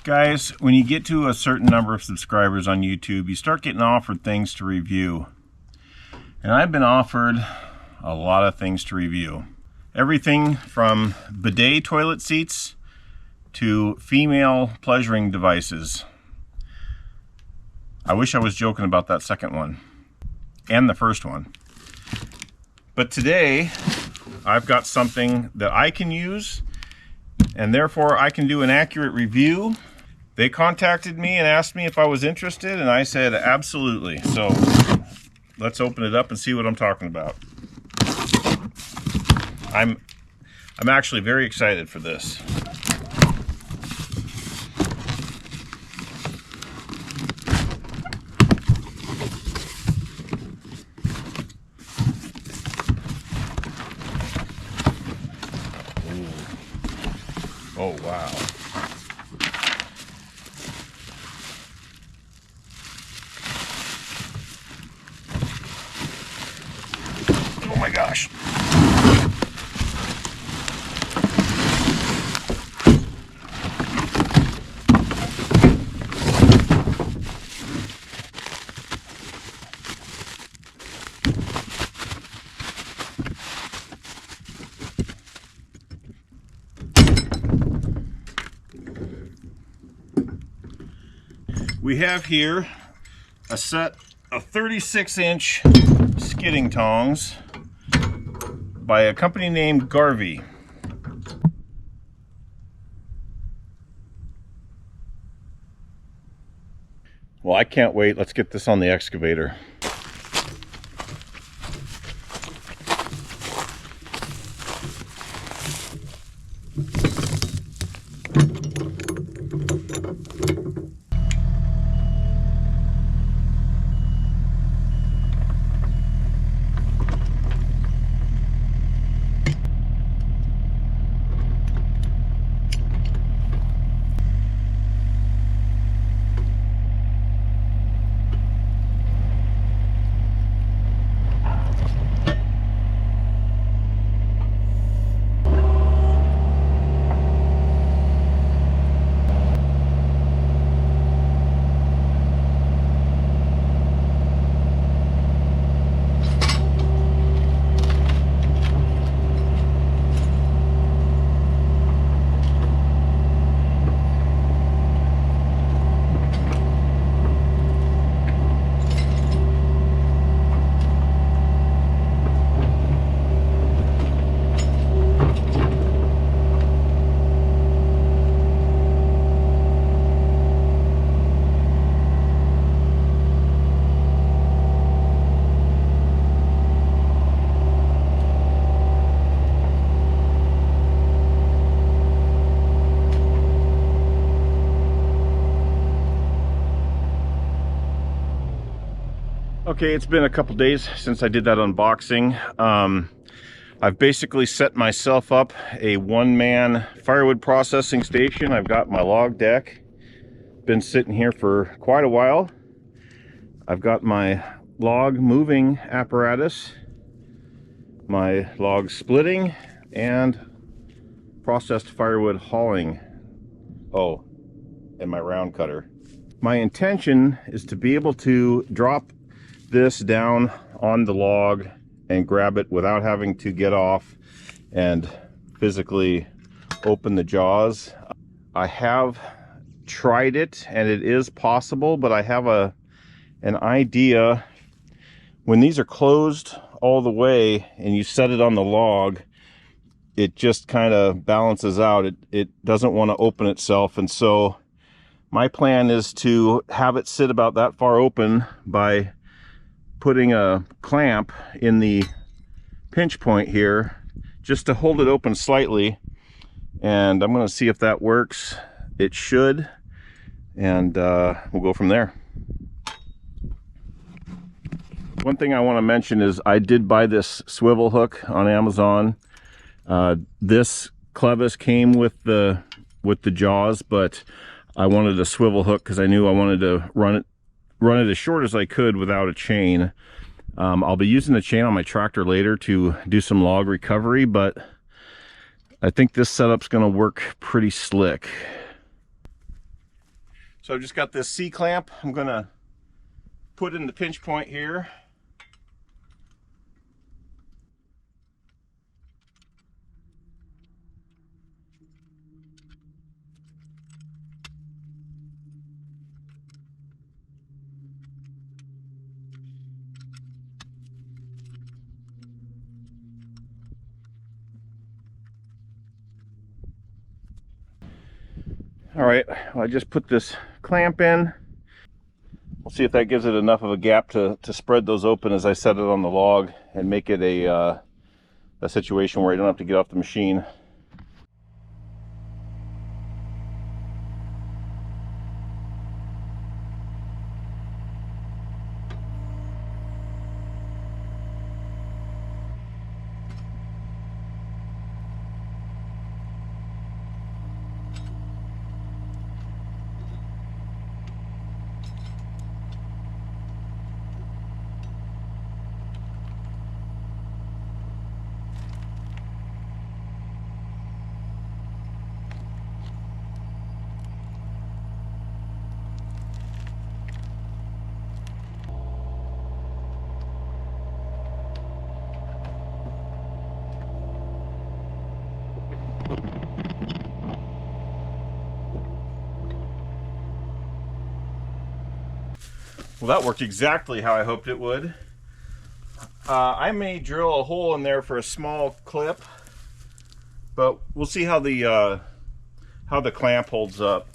Guys, when you get to a certain number of subscribers on YouTube, you start getting offered things to review. And I've been offered a lot of things to review. Everything from bidet toilet seats to female pleasuring devices. I wish I was joking about that second one and the first one. But today, I've got something that I can use, and therefore I can do an accurate review. They contacted me and asked me if I was interested, and I said absolutely. So let's open it up and see what I'm talking about. I'm actually very excited for this. Ooh. Oh wow. Oh my gosh. We have here a set of 36-inch skidding tongs by a company named Garvee. Well, I can't wait. Let's get this on the excavator. Okay, it's been a couple days since I did that unboxing. I've basically set myself up a one-man firewood processing station. I've got my log deck. Been sitting here for quite a while. I've got my log moving apparatus, my log splitting, and processed firewood hauling. Oh, and my round cutter. My intention is to be able to drop this down on the log and grab it without having to get off and physically open the jaws. I have tried it and it is possible, but I have an idea. When these are closed all the way and you set it on the log, it just kind of balances out. It doesn't want to open itself, and so my plan is to have it sit about that far open by putting a clamp in the pinch point here just to hold it open slightly, and I'm going to see if that works. It should, and we'll go from there. One thing I want to mention is I did buy this swivel hook on Amazon. This clevis came with the jaws, but I wanted a swivel hook because I knew I wanted to run it as short as I could without a chain. I'll be using the chain on my tractor later to do some log recovery, but I think this setup's going to work pretty slick. So I've just got this C-clamp. I'm gonna put in the pinch point here. All right, well, I just put this clamp in. We'll see if that gives it enough of a gap to spread those open as I set it on the log and make it a situation where I don't have to get off the machine. Well, that worked exactly how I hoped it would. I may drill a hole in there for a small clip, but we'll see how the clamp holds up.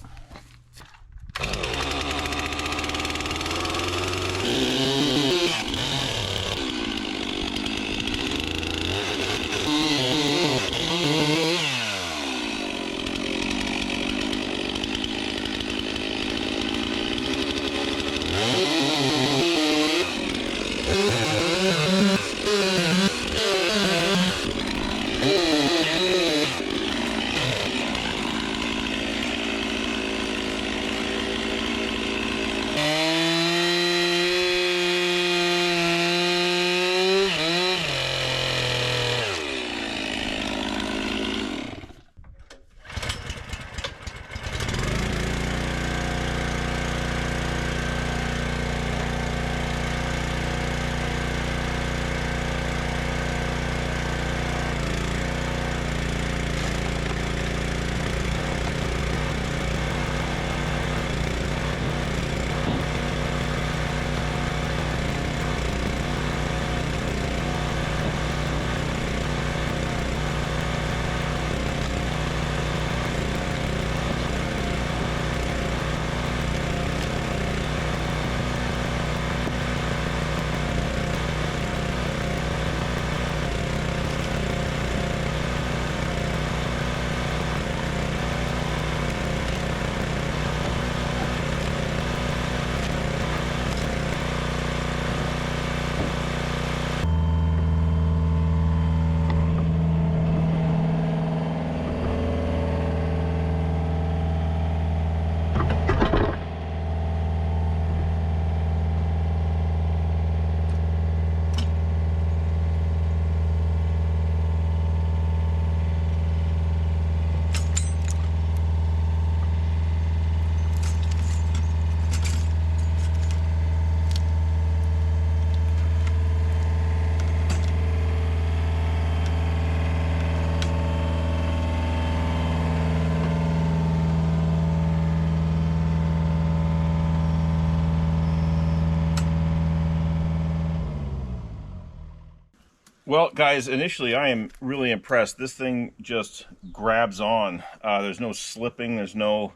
Well, guys, initially I am really impressed. This thing just grabs on. There's no slipping. There's no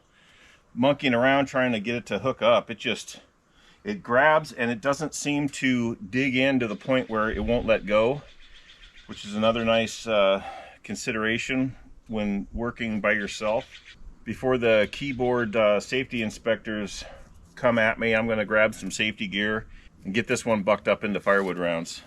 monkeying around trying to get it to hook up. It grabs, and it doesn't seem to dig in to the point where it won't let go, which is another nice consideration when working by yourself. Before the keyboard safety inspectors come at me, I'm going to grab some safety gear and get this one bucked up into firewood rounds.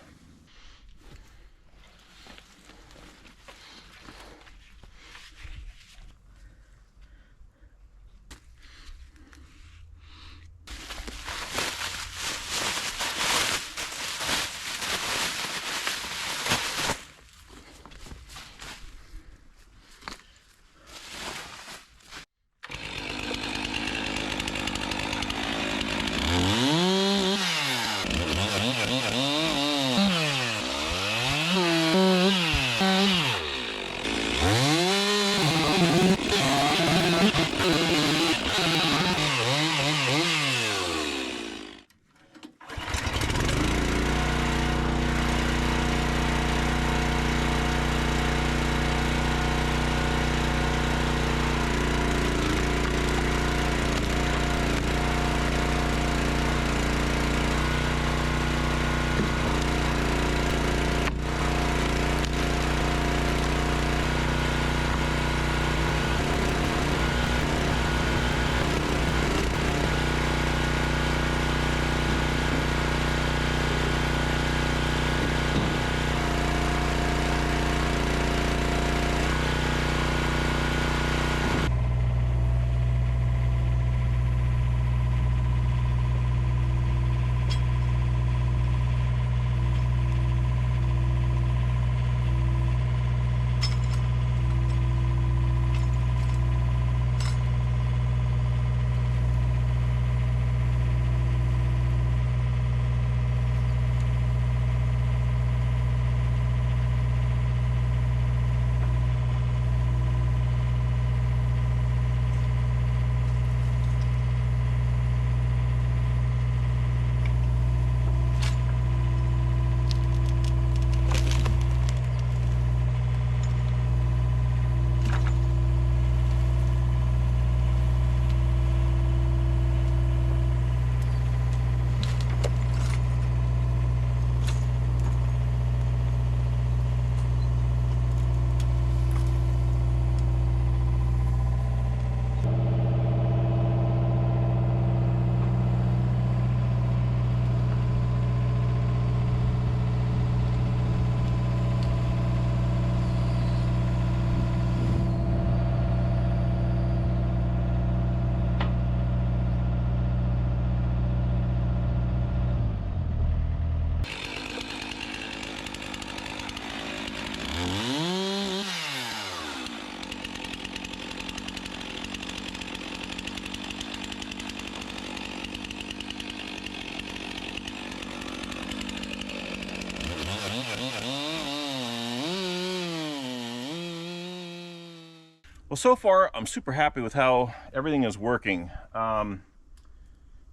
Well, so far I'm super happy with how everything is working.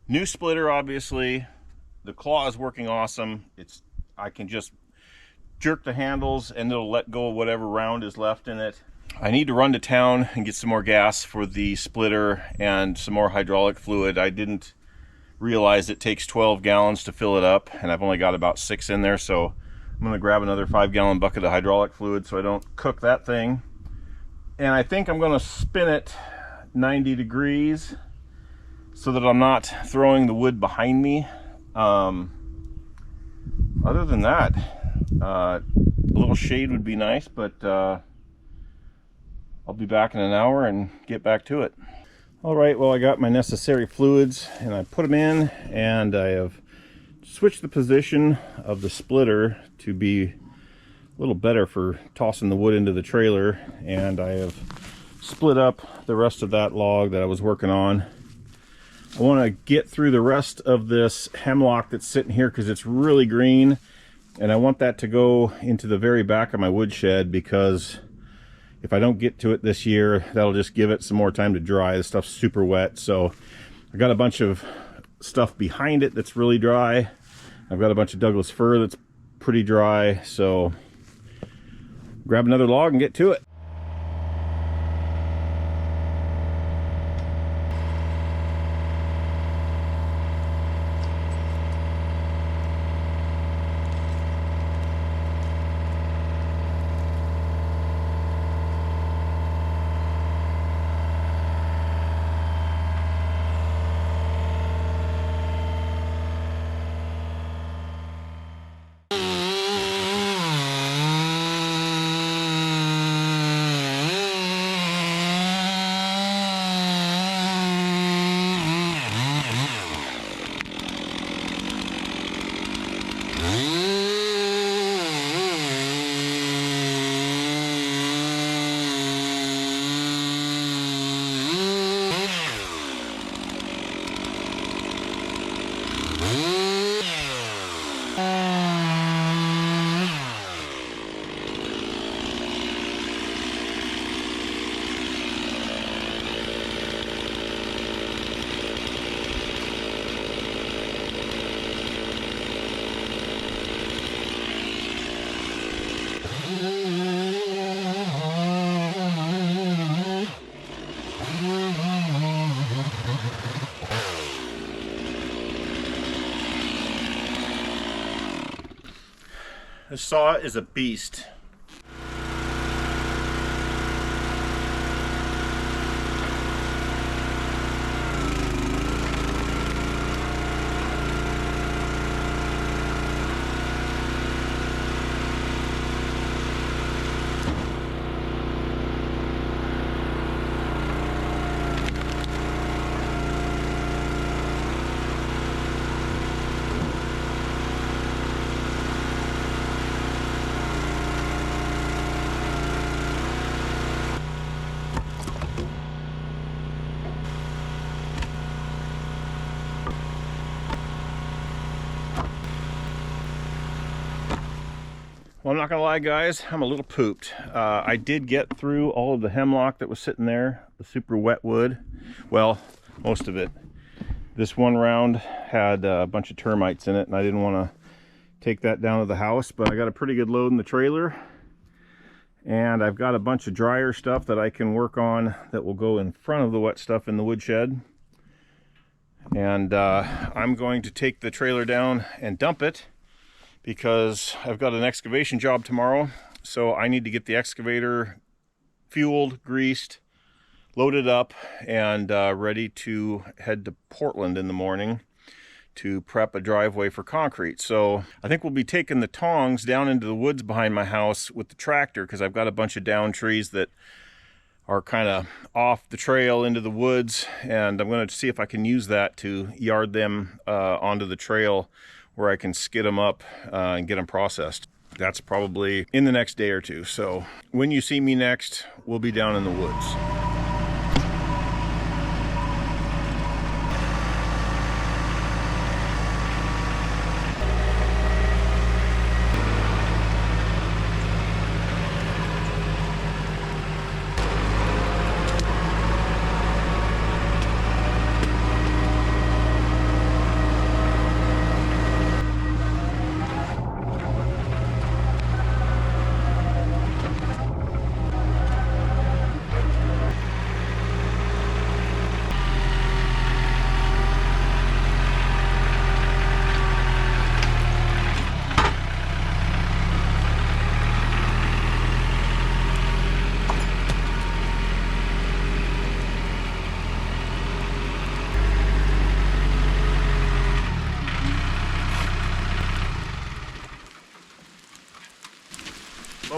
New splitter, obviously. The claw is working awesome. I can just jerk the handles and it'll let go of whatever round is left in it. I need to run to town and get some more gas for the splitter and some more hydraulic fluid. I didn't realize it takes 12 gallons to fill it up, and I've only got about 6 in there, so I'm going to grab another 5-gallon bucket of hydraulic fluid so I don't cook that thing. And I think I'm going to spin it 90 degrees so that I'm not throwing the wood behind me. Other than that, a little shade would be nice, but I'll be back in an hour and get back to it. All right, well, I got my necessary fluids and I put them in, and I have switched the position of the splitter to be a little better for tossing the wood into the trailer, and I have split up the rest of that log that I was working on. I want to get through the rest of this hemlock that's sitting here because it's really green, and I want that to go into the very back of my woodshed, because if I don't get to it this year, that'll just give it some more time to dry. This stuff's super wet, so I got a bunch of stuff behind it that's really dry. I've got a bunch of Douglas fir that's pretty dry, so grab another log and get to it. This saw is a beast. Well, I'm not gonna lie, guys, I'm a little pooped. I did get through all of the hemlock that was sitting there, the super wet wood. Well, most of it. This one round had a bunch of termites in it, and I didn't want to take that down to the house, but I got a pretty good load in the trailer. And I've got a bunch of drier stuff that I can work on that will go in front of the wet stuff in the woodshed. And I'm going to take the trailer down and dump it, because I've got an excavation job tomorrow, so I need to get the excavator fueled, greased, loaded up, and ready to head to Portland in the morning to prep a driveway for concrete. So I think we'll be taking the tongs down into the woods behind my house with the tractor, because I've got a bunch of down trees that are kind of off the trail into the woods, and I'm going to see if I can use that to yard them onto the trail, where I can skid them up and get them processed. That's probably in the next day or two. So when you see me next, we'll be down in the woods.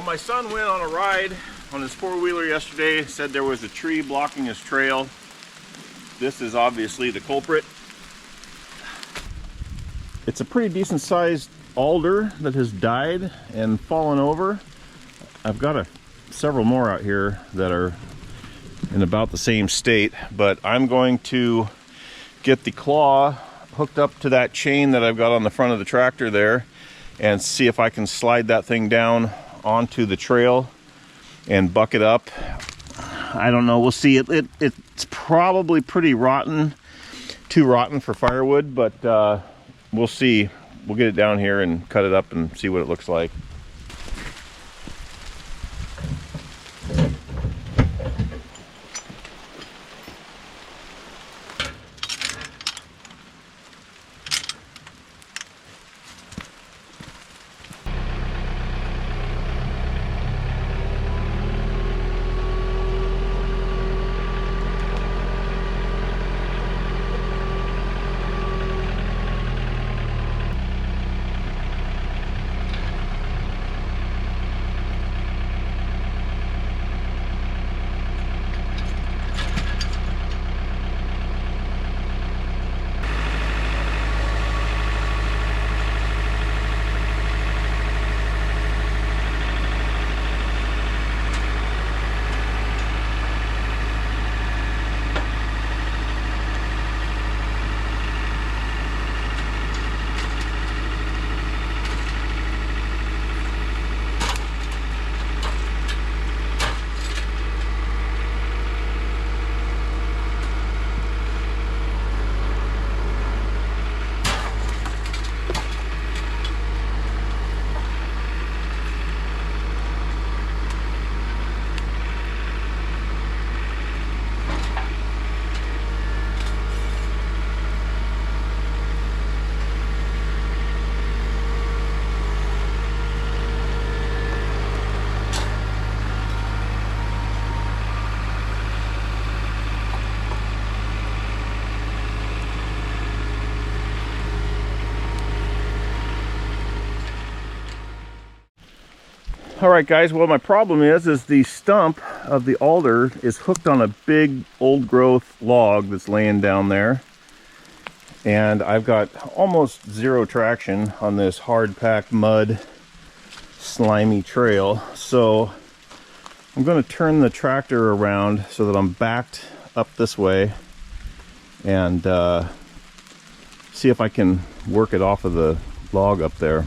my son went on a ride on his four-wheeler yesterday, said there was a tree blocking his trail. This is obviously the culprit. It's a pretty decent sized alder that has died and fallen over. I've got several more out here that are in about the same state, but I'm going to get the claw hooked up to that chain that I've got on the front of the tractor there and see if I can slide that thing down onto the trail and buck it up. I don't know, we'll see. It's probably pretty rotten, too rotten for firewood, but we'll see. We'll get it down here and cut it up and see what it looks like. All right, guys, well, my problem is the stump of the alder is hooked on a big old growth log that's laying down there. And I've got almost zero traction on this hard packed mud, slimy trail. So I'm going to turn the tractor around so that I'm backed up this way and see if I can work it off of the log up there.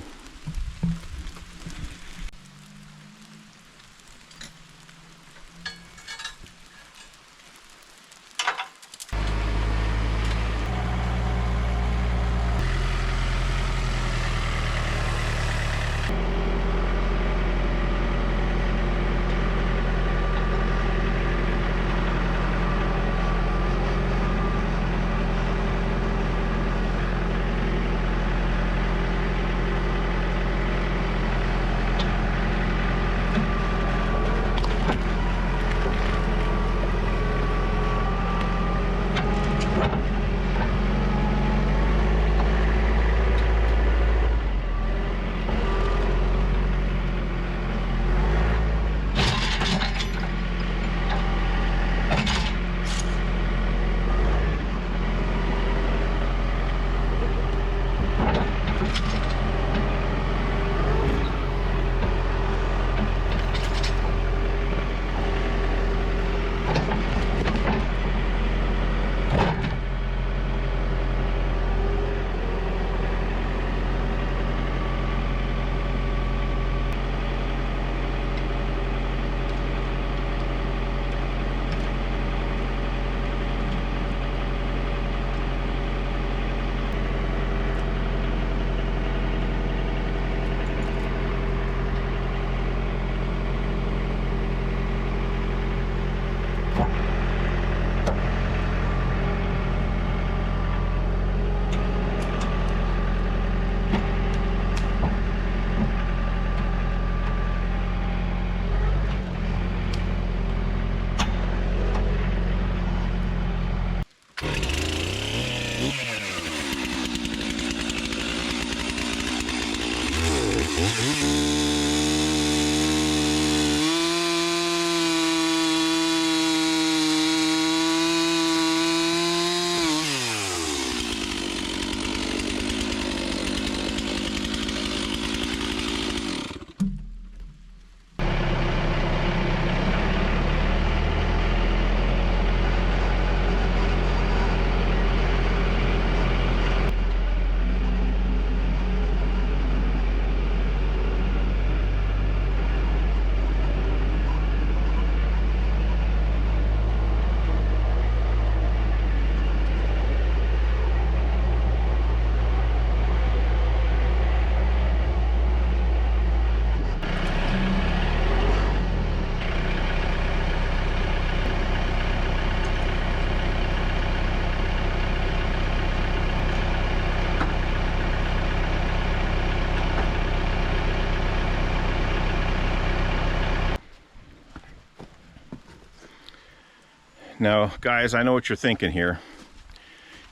Now, guys, I know what you're thinking here.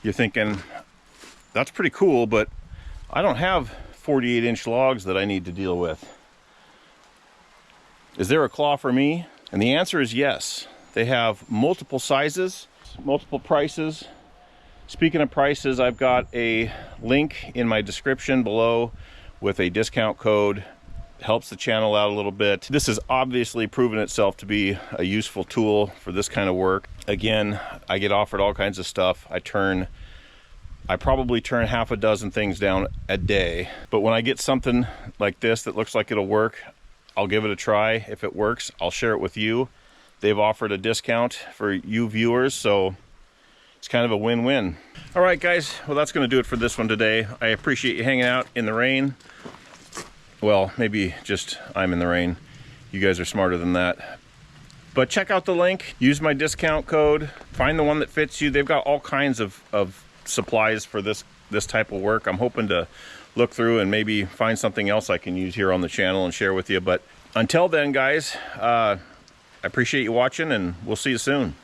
You're thinking, that's pretty cool, but I don't have 48-inch logs that I need to deal with. Is there a claw for me? And the answer is yes. They have multiple sizes, multiple prices. Speaking of prices, I've got a link in my description below with a discount code. Helps the channel out a little bit. This has obviously proven itself to be a useful tool for this kind of work. Again, I get offered all kinds of stuff. I probably turn half a dozen things down a day. But when I get something like this that looks like it'll work, I'll give it a try. If it works, I'll share it with you. They've offered a discount for you viewers, so it's kind of a win-win. All right, guys, well, that's gonna do it for this one today. I appreciate you hanging out in the rain. Well, maybe just I'm in the rain. You guys are smarter than that. But check out the link, use my discount code, find the one that fits you. They've got all kinds of supplies for this type of work. I'm hoping to look through and maybe find something else I can use here on the channel and share with you. But until then, guys, I appreciate you watching, and we'll see you soon.